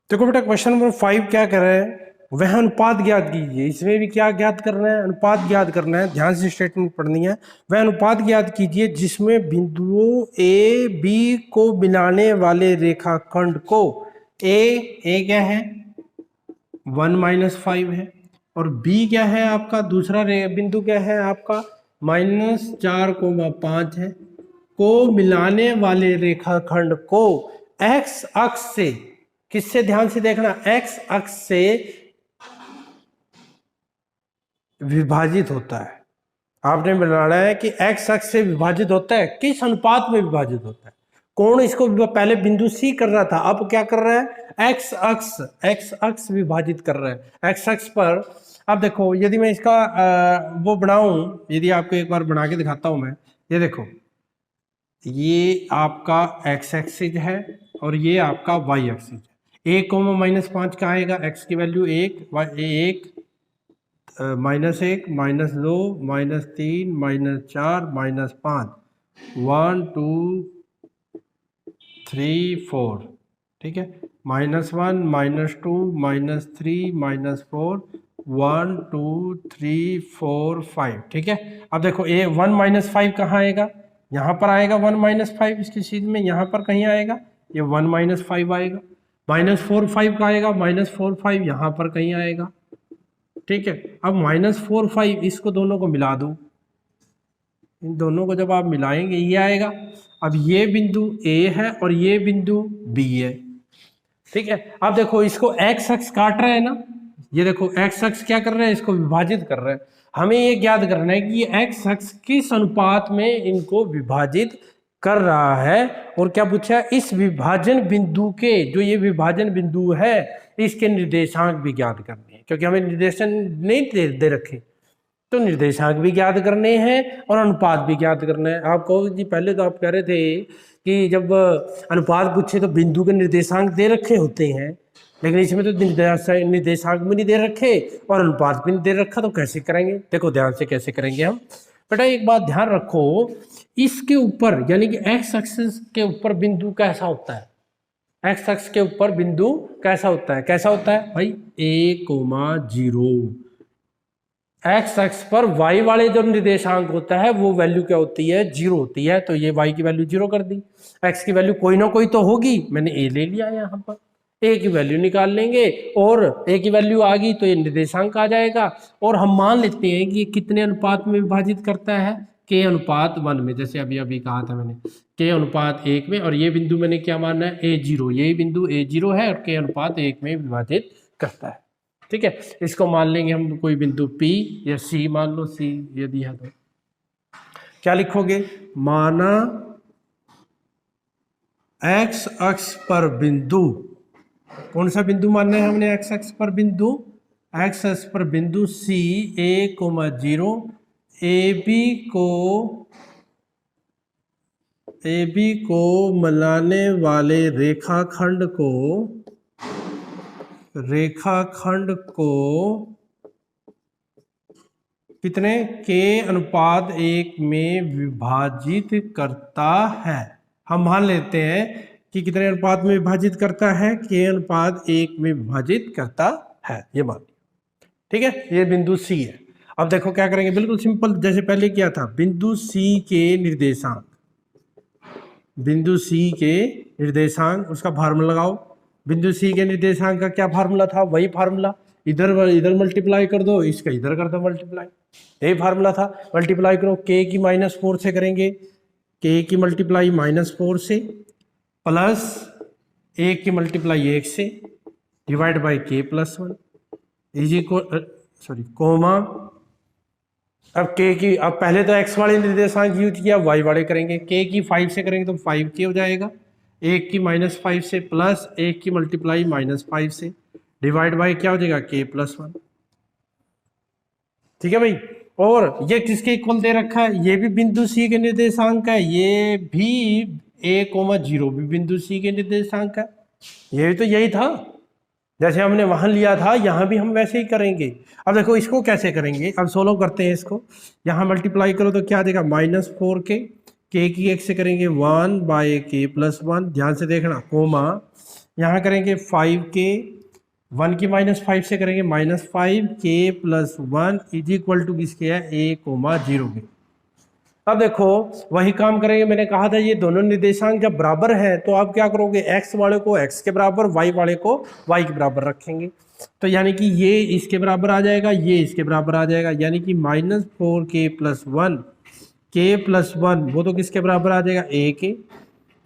देखो बेटा question number 5 क्या कर रहे हैं, वह अनुपात ज्ञात कीजिए। इसमें भी क्या ज्ञात करना है, अनुपात ज्ञात करना है। ध्यान से स्टेटमेंट पढ़नी है। वह अनुपात ज्ञात कीजिए जिसमें बिंदुओं ए बी को मिलाने वाले रेखाखंड को ए क्या है 1-5 है, और बी क्या है आपका दूसरा बिंदु क्या है आपका -4,5 है, को मिलाने वाले रेखाखंड को एक्स अक्ष से, किससे ध्यान से देखना, एक्स अक्ष से विभाजित होता है। आपने बनाना है कि एक्स अक्ष से विभाजित होता है, किस अनुपात में विभाजित होता है। कौन इसको पहले बिंदु सी कर रहा था, अब क्या कर रहा है, एक्स अक्ष विभाजित कर रहा है एक्स अक्ष पर। अब देखो यदि मैं इसका वो बनाऊं, यदि आपको एक बार बना के दिखाता हूं मैं, ये देखो ये आपका एक्स एक्सिस है और ये आपका वाई एक्सिस है। 1,-5 का आएगा, एक्स की वैल्यू 1, -1, -1, -2, -3, -4, -5, 1 2 3 4, ठीक है, -1, -2, -3, -4, 1 2 3 4 5, ठीक है। अब देखो ये 1-5 कहाँ आएगा, यहाँ पर आएगा 1-5, इसकी सीध में यहाँ पर कहीं आएगा, ये 1-5 आएगा। -4 5 का आएगा, -4 5 यहाँ पर कहीं आएगा, ठीक है। अब -4 5 इसको दोनों को मिला दो, इन दोनों को जब आप मिलाएंगे ये आएगा। अब ये बिंदु ए है और ये बिंदु बी है, ठीक है। अब देखो इसको एक्स अक्ष काट रहा है ना, ये देखो एक्स अक्ष क्या कर रहा है, इसको विभाजित कर रहा है। हमें ये ज्ञात करना है कि ये एक्स अक्ष किस अनुपात में इनको विभाजित कर रहा है। और क्या पूछा है, इस विभाजन बिंदु के, जो ये विभाजन बिंदु है इसके निर्देशांक भी ज्ञात करने हैं, क्योंकि हमें निर्देशन नहीं दे रखे, तो निर्देशांक भी ज्ञात करने हैं और अनुपात भी ज्ञात करना है। आप कहो जी पहले तो आप कह रहे थे कि जब अनुपात पूछे तो बिंदु के निर्देशांक दे रखे होते हैं, लेकिन इसमें तो निर्देशांक भी नहीं दे रखे और अनुपात भी नहीं दे रखा, तो कैसे करेंगे। देखो ध्यान से कैसे करेंगे हम। बेटा एक बात ध्यान रखो, इसके ऊपर यानी कि एक्स एक्सिस के ऊपर बिंदु कैसा होता है, एक्स अक्ष के ऊपर बिंदु कैसा होता है, कैसा होता है भाई, a,0। एक्स अक्ष पर y वाले जो निर्देशांक होता है वो वैल्यू क्या होती है, 0 होती है, तो ये y की वैल्यू 0 कर दी। x की वैल्यू कोई ना कोई तो होगी, मैंने a ले लिया यहाँ पर, a की वैल्यू निकाल लेंगे और a की वैल्यू आ गई तो ये निर्देशांक आ जाएगा। और हम मान लेते हैं कि ये कितने अनुपात में विभाजित करता है, k अनुपात 1 में, जैसे अभी अभी कहा था मैंने, k अनुपात 1 में। और ये बिंदु मैंने क्या मानना है, a0, यही बिंदु a0 है और k अनुपात 1 में विभाजित करता है, ठीक है। इसको मान लेंगे हम कोई बिंदु P या C, मान लो C यदि है तो क्या लिखोगे, माना एक्स अक्ष पर बिंदु, कौन सा बिंदु मानना है हमने एक्स अक्ष पर बिंदु, एक्स अक्ष पर बिंदु C a,0, AB को मिलाने वाले रेखाखंड को कितने, k अनुपात 1 में विभाजित करता है। हम मान लेते हैं कि कितने अनुपात में विभाजित करता है, k अनुपात 1 में विभाजित करता है, ये मान लिया, ठीक है। ये बिंदु C है। अब देखो क्या करेंगे, बिल्कुल सिंपल जैसे पहले किया था, बिंदु C के निर्देशांक, बिंदु C के निर्देशांक, उसका फार्मूला लगाओ। बिंदु C के निर्देशांक का क्या फार्मूला था, वही फार्मूला, इधर मल्टीप्लाई कर दो, इसका इधर कर दो मल्टीप्लाई, यही फार्मूला था। मल्टीप्लाई करो, k की -4 से करेंगे, k की मल्टीप्लाई -4 से, प्लस 1 की मल्टीप्लाई 1 से, divide by k + 1 is equal, sorry comma. अब k की, अब पहले तो x वाले निर्देशांक यूज किया, y वाले करेंगे, k की 5 से करेंगे तो 5k हो जाएगा, 1 की -5 से प्लस 1 की मल्टीप्लाई -5 से, डिवाइड बाई क्या हो जाएगा, k + 1, ठीक है भाई। और ये किसके इक्वल दे रखा है, ये भी बिंदु C के निर्देशांक है, ये भी a,0 भी बिंदु C के निर्देशांक है, ये भी तो यही था, जैसे हमने वहां लिया था यहाँ भी हम वैसे ही करेंगे। अब देखो इसको कैसे करेंगे, अब सोल्व करते हैं इसको। यहाँ मल्टीप्लाई करो तो क्या देगा, -4k, k की 1 से करेंगे 1/k + 1, ध्यान से देखना, कोमा, यहाँ करेंगे 5k, 1 की -5 से करेंगे -5k + 1 इज इक्वल टू किसके है a,0 के। अब देखो वही काम करेंगे, मैंने कहा था ये दोनों निर्देशांक जब बराबर है तो आप क्या करोगे, x वाले को x के बराबर, y वाले को y के बराबर रखेंगे। तो यानी कि ये इसके बराबर आ जाएगा, ये इसके बराबर आ जाएगा, यानी कि -4k + 1 k + 1 वो तो किसके बराबर आ जाएगा a के,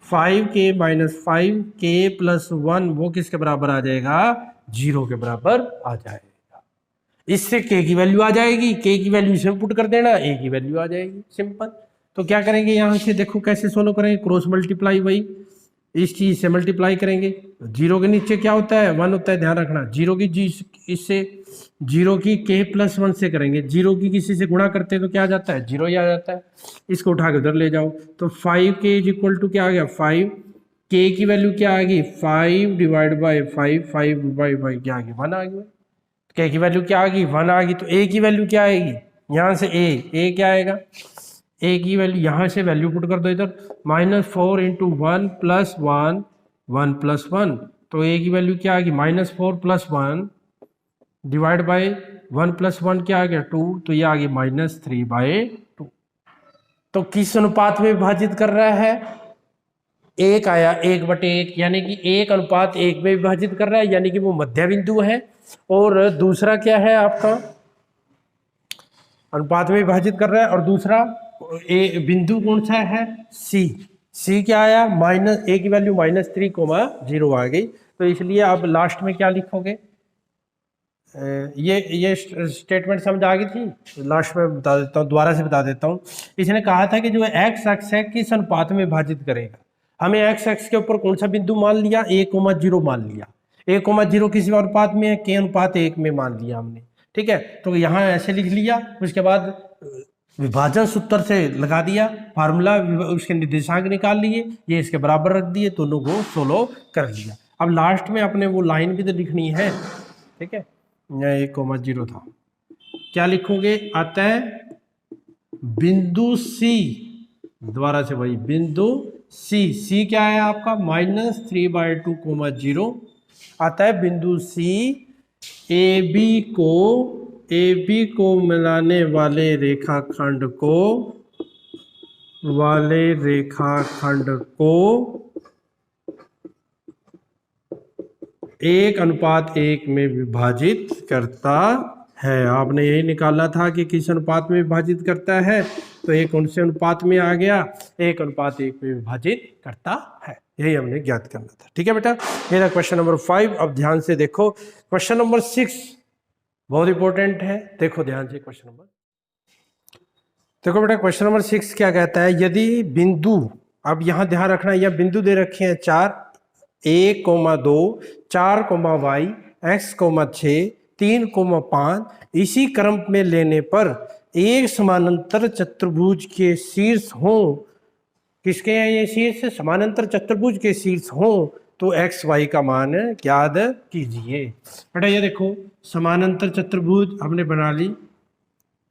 5k - 5k + 1 वो किसके बराबर आ जाएगा 0 के बराबर आ जाएगा। इससे k की वैल्यू आ जाएगी, k की वैल्यू इसमें पुट कर देना, a की वैल्यू आ जाएगी, सिंपल। तो क्या करेंगे यहाँ से, देखो कैसे सोल्व करेंगे, क्रॉस मल्टीप्लाई, वही इस चीज से मल्टीप्लाई करेंगे। 0 के नीचे क्या होता है 1 होता है, ध्यान रखना। 0 की जी इससे 0 की k + 1 से करेंगे, 0 की किसी से गुणा करते हैं तो क्या आ जाता है 0 ही आ जाता है। इसको उठा के उधर ले जाओ तो 5k = क्या आ गया 5, k की वैल्यू क्या आ गई 5 / 5, 5 क्या आ गई 1 आ गई। k की वैल्यू क्या आ गई 1 आ गई। तो a की वैल्यू क्या आएगी, यहाँ से a क्या आएगा, a की वैल्यू यहाँ से वैल्यू पुट कर दो इधर, -4 × 1 + 1 1 + 1, तो a की वैल्यू क्या आ गई -4 + 1 / 1 + 1 क्या आ गया 2, तो ये आ गई -3/2। तो किस अनुपात में विभाजित कर रहा है, 1 आया 1/1, यानी कि 1:1 में विभाजित कर रहा है, यानी कि वो मध्य बिंदु है। और दूसरा क्या है आपका, अनुपात में विभाजित कर रहा है, और दूसरा बिंदु कौन सा है सी क्या आया a की वैल्यू -3,0 आ गई। तो इसलिए आप लास्ट में क्या लिखोगे, ये स्टेटमेंट समझ आ गई थी, लास्ट में बता देता हूँ, दोबारा से बता देता हूँ। इसने कहा था कि जो x अक्ष है किस अनुपात में विभाजित करेगा, हमें x अक्ष के ऊपर कौन सा बिंदु मान लिया 1,0 मान लिया, 1,0 किसी अनुपात में है k/1 में मान लिया हमने, ठीक है। तो यहाँ ऐसे लिख लिया, उसके बाद विभाजन सूत्र से लगा दिया फार्मूला, उसके निर्देशांक निकाल लिए, ये इसके बराबर रख दिए, दोनों को सोल्व कर लिया। अब लास्ट में अपने वो लाइन भी तो लिखनी है, ठीक है, 1,0 था, क्या लिखोगे, अतः बिंदु C, दोबारा से वही बिंदु C क्या है आपका -3/2,0, अतः बिंदु C AB को मिलाने वाले रेखाखंड को 1:1 में विभाजित करता है। आपने यही निकाला था कि किस अनुपात में विभाजित करता है, तो ये कौन से अनुपात में आ गया 1:1 में विभाजित करता है, यही हमने ज्ञात करना था, ठीक है बेटा। ये था क्वेश्चन नंबर 5। अब ध्यान से देखो क्वेश्चन नंबर 6 बहुत इंपॉर्टेंट है, देखो ध्यान से क्वेश्चन नंबर, देखो बेटा क्वेश्चन नंबर 6 क्या कहता है, यदि बिंदु, अब यहाँ ध्यान रखना यह बिंदु दे रखे हैं 4, 1,2, 4,y, x,6, 3,5, इसी क्रम में लेने पर एक समानांतर चतुर्भुज के शीर्ष हों, किसके हैं ये शीर्ष, समानांतर चतुर्भुज के शीर्ष हों, तो x y का मान ज्ञात कीजिए। बेटा ये देखो समानांतर चतुर्भुज हमने बना ली,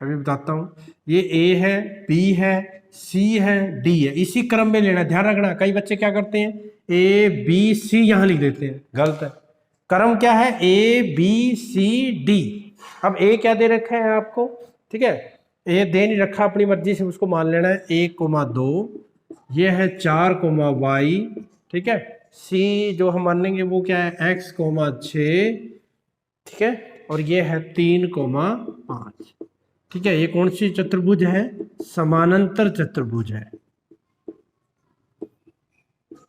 अभी बताता हूँ, ये a है, b है, c है, d है, इसी क्रम में लेना, ध्यान रखना। कई बच्चे क्या करते हैं a b c यहाँ लिख देते हैं, गलत है, क्रम क्या है a b c d। अब a क्या दे रखा है आपको, ठीक है, a दे नहीं रखा, अपनी मर्जी से उसको मान लेना है 1,2, ये है 4,y, ठीक है, c जो हम मानेंगे वो क्या है x,6, ठीक है, और ये है 3,5, ठीक है। ये कौन सी चतुर्भुज है, समानांतर चतुर्भुज है,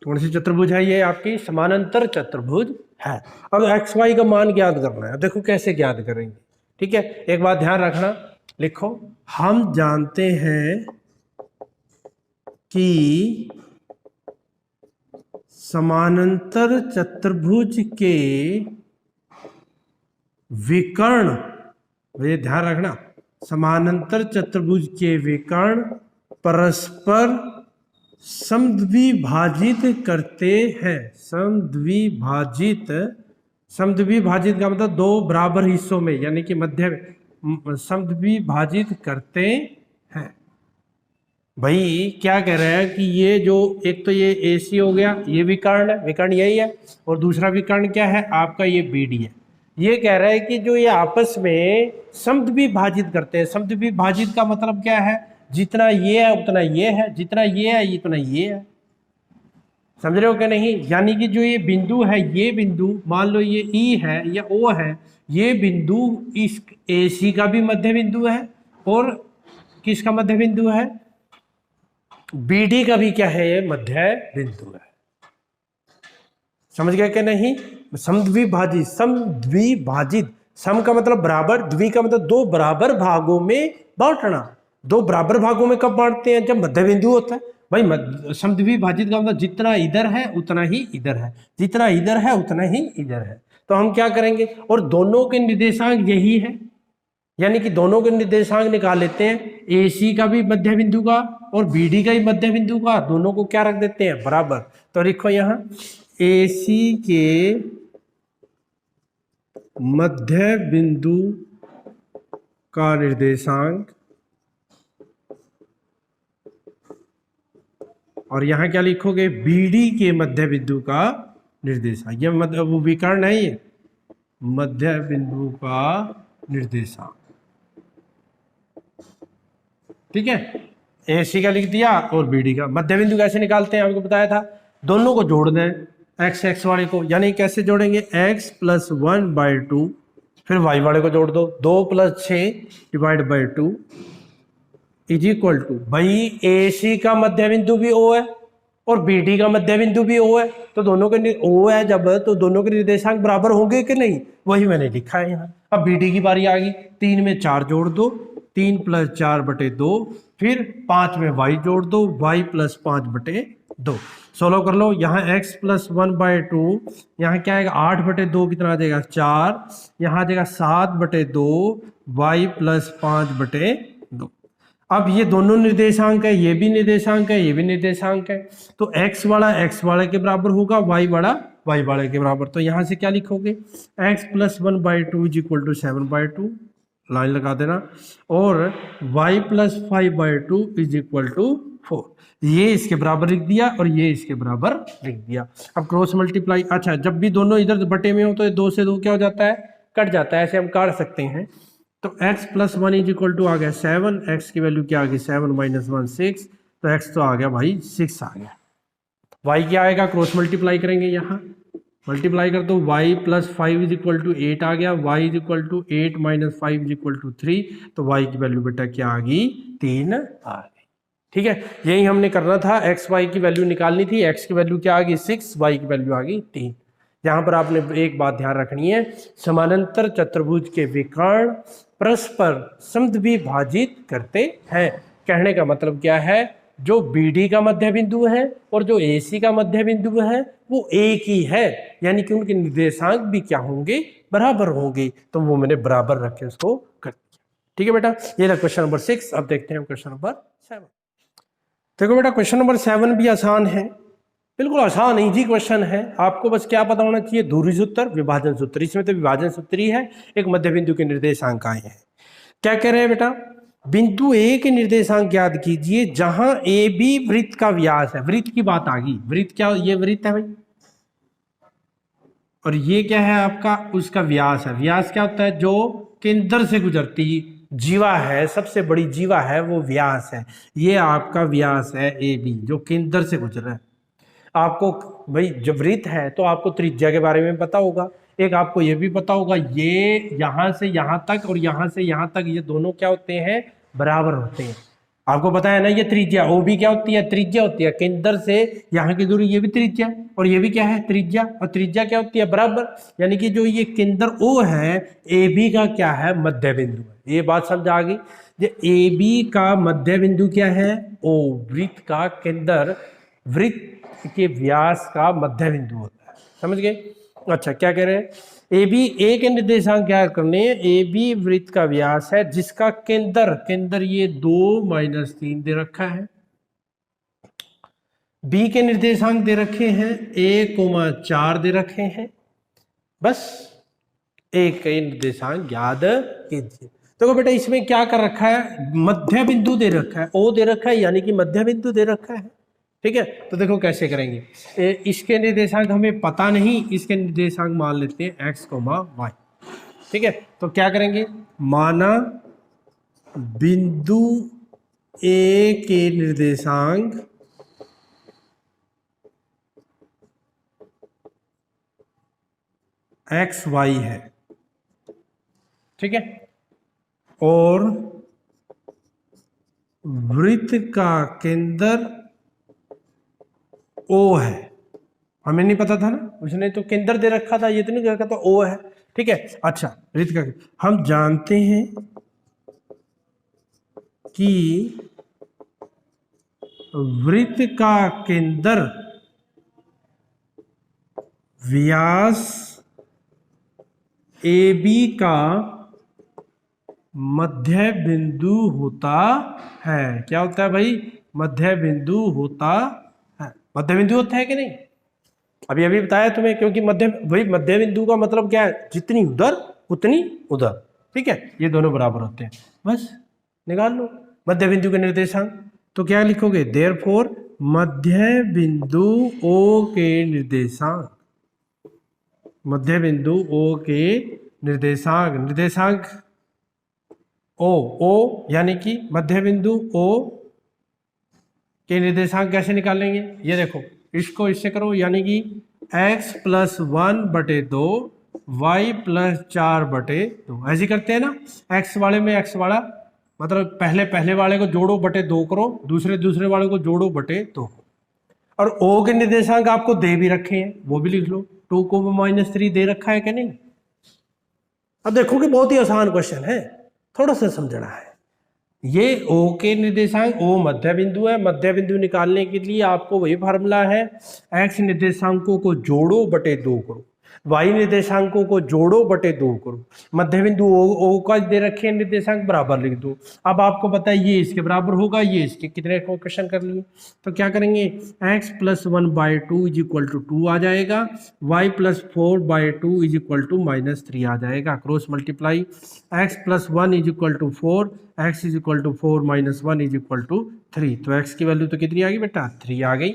कौन सी चतुर्भुज है ये आपकी समानांतर चतुर्भुज है। अब x y का मान ज्ञात करना है, देखो कैसे ज्ञात करेंगे, ठीक है। एक बात ध्यान रखना, लिखो, हम जानते हैं कि समानांतर चतुर्भुज के विकर्ण, ये ध्यान रखना, समानांतर चतुर्भुज के विकर्ण परस्पर समद्विभाजित करते हैं। समद्विभाजित का मतलब दो बराबर हिस्सों में, यानी कि मध्य समद्विभाजित करते हैं। भाई क्या कह रहा है कि ये जो एक तो ये AC हो गया, ये विकर्ण है, विकर्ण यही है, और दूसरा विकर्ण क्या है आपका, ये BD है। ये कह रहा है कि जो ये आपस में समद्विभाजित करते हैं। समद्विभाजित का मतलब क्या है, जितना ये है उतना ये है, जितना ये है उतना ये है। समझ रहे हो क्या नहीं? यानी कि जो ये बिंदु है, ये बिंदु मान लो ये E है या O है, ये बिंदु इस AC का भी मध्य बिंदु है और किसका मध्य बिंदु है, BD का भी क्या है, ये मध्य बिंदु है। समझ गए क्या नहीं? समद्विभाजित, समद्विभाजित, सम का मतलब बराबर, द्वि का मतलब दो बराबर भागों में बांटना। दो बराबर भागों में कब बांटते हैं, जब मध्य बिंदु होता है। भाई समद्विभाजित का मतलब जितना इधर है उतना ही इधर है, जितना इधर है उतना ही इधर है। तो हम क्या करेंगे, और दोनों के निर्देशांक यही है, यानी कि दोनों के निर्देशांक निकाल लेते हैं, AC का भी मध्य बिंदु का और BD का भी मध्य बिंदु का, दोनों को क्या रख देते हैं, बराबर। तो लिखो यहाँ AC के मध्य बिंदु का निर्देशांक, और यहाँ क्या लिखोगे, BD के मध्य बिंदु का निर्देशांक। ये मतलब वो विकर्ण है, ये मध्य बिंदु का निर्देशांक, ठीक है। AC का लिख दिया और BD का। मध्य बिंदु कैसे निकालते हैं आपको बताया था, दोनों को जोड़ दें, x वाले को, यानी कैसे जोड़ेंगे, x + 1/2, फिर y वाले को जोड़ दो, 2 + 6/2 इज इक्वल टू, भाई AC का मध्य बिंदु भी O है और BD का मध्य बिंदु भी O है, तो दोनों के O है जब, तो दोनों के निर्देशांक बराबर होंगे कि नहीं, वही मैंने लिखा है यहाँ। अब BD की बारी आ गई, 3 में 4 जोड़ दो, 3 + 4/2, फिर 5 में y जोड़ दो, y + 5/2, सोल्व कर लो। यहाँ x + 1/2, यहाँ क्या आएगा, 8/2 कितना आ जाएगा, 4, यहाँ आ जाएगा 7/2, y + 5/2। अब ये दोनों निर्देशांक है, ये भी निर्देशांक है, ये भी निर्देशांक है, तो x वाला x वाले के बराबर होगा, y वाला y वाले के बराबर। तो यहाँ से क्या लिखोगे, x + 1/2 = 7/2, लाइन लगा देना, और y + 5/2 = 4, ये इसके बराबर लिख दिया और ये इसके बराबर लिख दिया। अब क्रॉस मल्टीप्लाई, अच्छा जब भी दोनों इधर बटे में हो तो 2 से 2 क्या हो जाता है, कट जाता है, ऐसे हम काट सकते हैं। तो x + 1 = आ गया 7, x की वैल्यू क्या आ गई, 7 - 1 6, तो x तो आ गया भाई 6 आ गया। y क्या आएगा, क्रॉस मल्टीप्लाई करेंगे, यहाँ मल्टीप्लाई कर दो, y + 5 = 8 आ गया, y = 8 - 5 = 3, तो y की वैल्यू बेटा क्या आ गई, 3 आ गई। ठीक है, यही हमने करना था, x y की वैल्यू निकालनी थी, x की वैल्यू क्या आ गई 6, y की वैल्यू आ गई 3। यहाँ पर आपने एक बात ध्यान रखनी है, समानांतर चतुर्भुज के विकर्ण परस्पर समद्विभाजित करते हैं। कहने का मतलब क्या है, जो BD का मध्य बिंदु है और जो AC का मध्य बिंदु है वो एक ही है, यानी कि उनके निर्देशांक भी क्या होंगे, बराबर होंगे। तो वो मैंने बराबर रख के उसको कर दिया। ठीक है बेटा, ये था क्वेश्चन नंबर 6। अब देखते हैं क्वेश्चन नंबर 7। देखो बेटा, क्वेश्चन नंबर 7 भी आसान है, बिल्कुल आसान इजी क्वेश्चन है। आपको बस क्या पता होना चाहिए, दूरी सूत्र, विभाजन सूत्र। इसमें तो विभाजन सूत्र ही है, एक मध्य बिंदु के निर्देशांक आए हैं। क्या कह रहे हैं बेटा, बिंदु A के निर्देशांक ज्ञात कीजिए जहां AB वृत्त का व्यास है। वृत्त की बात आ गई, वृत्त क्या, ये वृत्त है भाई, और ये क्या है आपका, उसका व्यास है। व्यास क्या होता है, जो केंद्र से गुजरती जीवा है, सबसे बड़ी जीवा है वो व्यास है। ये आपका व्यास है AB, जो केंद्र से गुजर रहा है। आपको भाई जब वृत्त है तो आपको त्रिज्या के बारे में पता होगा, एक आपको ये भी पता होगा, ये यहाँ से यहाँ तक और यहाँ से यहाँ तक, ये दोनों क्या होते हैं, बराबर होते हैं। आपको पता है ना, ये त्रिज्या ओ भी क्या होती है, त्रिज्या होती है। केंद्र से यहाँ की दूरी, ये भी त्रिज्या और ये भी क्या है, त्रिज्या, और त्रिज्या क्या होती है, बराबर। यानी कि जो ये केंद्र O है, AB का क्या है, मध्य बिंदु है। ये बात समझ आ गई। ये AB का मध्य बिंदु क्या है, O, वृत्त का केंद्र, वृत्त के व्यास का मध्य बिंदु होता है। समझ गए? अच्छा, क्या कह रहे हैं, AB A के निर्देशांक क्या करने हैं, AB वृत्त का व्यास है जिसका केंद्र ये 2 - 3 दे रखा है। B के निर्देशांक दे रखे हैं 1,4 दे रखे हैं। बस एक के निर्देशांक याद कीजिए। देखो बेटा इसमें क्या कर रखा है, मध्य बिंदु दे रखा है, ओ दे रखा है, यानी कि मध्य बिंदु दे रखा है। ठीक है, तो देखो कैसे करेंगे, इसके निर्देशांक हमें पता नहीं, इसके निर्देशांक मान लेते हैं x, y। ठीक है, तो क्या करेंगे, माना बिंदु ए के निर्देशांक x, y है। ठीक है, और वृत्त का केंद्र O है। हमें नहीं पता था ना, उसने तो केंद्र दे रखा था, ये तो नहीं रखा था O है। ठीक है, अच्छा वृत्त का, हम जानते हैं कि वृत्त का केंद्र व्यास AB का मध्य बिंदु होता है। क्या होता है भाई, मध्य बिंदु होता है। मध्य बिंदु होता है कि नहीं, अभी अभी बताया तुम्हें, क्योंकि मध्य, भाई मध्य बिंदु का मतलब क्या है, जितनी उधर उतनी उधर। ठीक है, ये दोनों बराबर होते हैं, बस निकाल लो मध्य बिंदु के निर्देशांक। तो क्या लिखोगे, देयरफॉर मध्य बिंदु O के निर्देशांक, मध्य बिंदु O के निर्देशांक, निर्देशांक O यानी कि मध्य बिंदु O के निर्देशांक कैसे निकालेंगे, ये देखो, इसको इससे करो, यानी कि x + 1/2 y + 4/2, ऐसे करते हैं ना। x वाले में x वाला, मतलब पहले वाले को जोड़ो बटे 2 करो, दूसरे वाले को जोड़ो बटे 2। और O के निर्देशांक आपको दे भी रखे हैं, वो भी लिख लो, 2 को -3 दे रखा है कि नहीं। अब देखो कि बहुत ही आसान क्वेश्चन है, थोड़ा सा समझना है। ये O के निर्देशांक, O मध्य बिंदु है, मध्य बिंदु निकालने के लिए आपको वही फार्मूला है, x निर्देशांकों को जोड़ो बटे 2 करो, y निर्देशांकों को जोड़ो बटे 2 करो, मध्य बिंदु O का दे रखे निर्देशांक बराबर लिख दो। अब आपको पता है ये इसके बराबर होगा, ये इसके, कितने क्वेश्चन कर लिए। तो क्या करेंगे, x + 1/2 = 2 आ जाएगा, y + 4/2 = -3 आ जाएगा। Cross multiply, x + 1 = 4, x = 4 - 1 = 3। तो x की वैल्यू तो कितनी आ गई बेटा, 3 आ गई।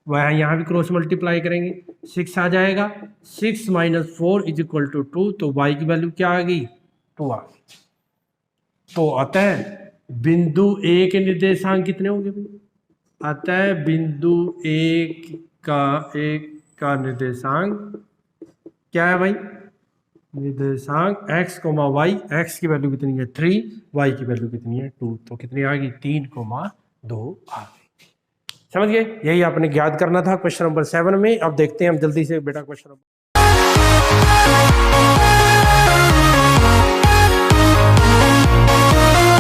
वह यहाँ भी क्रॉस मल्टीप्लाई करेंगे, 6 आ जाएगा, 6 - 4 = 2, तो y की वैल्यू क्या आ गई, 2 आ गई। तो अतः बिंदु A के निर्देशांक कितने होंगे भाई, अतः बिंदु A का निर्देशांक क्या है भाई, निर्देशांक x, y, x की वैल्यू कितनी है 3, y की वैल्यू कितनी है 2, तो कितनी आ गई 3,2 आ गई। समझ गए, यही आपने ज्ञात करना था क्वेश्चन नंबर 7 में। अब देखते हैं हम जल्दी से बेटा क्वेश्चन नंबर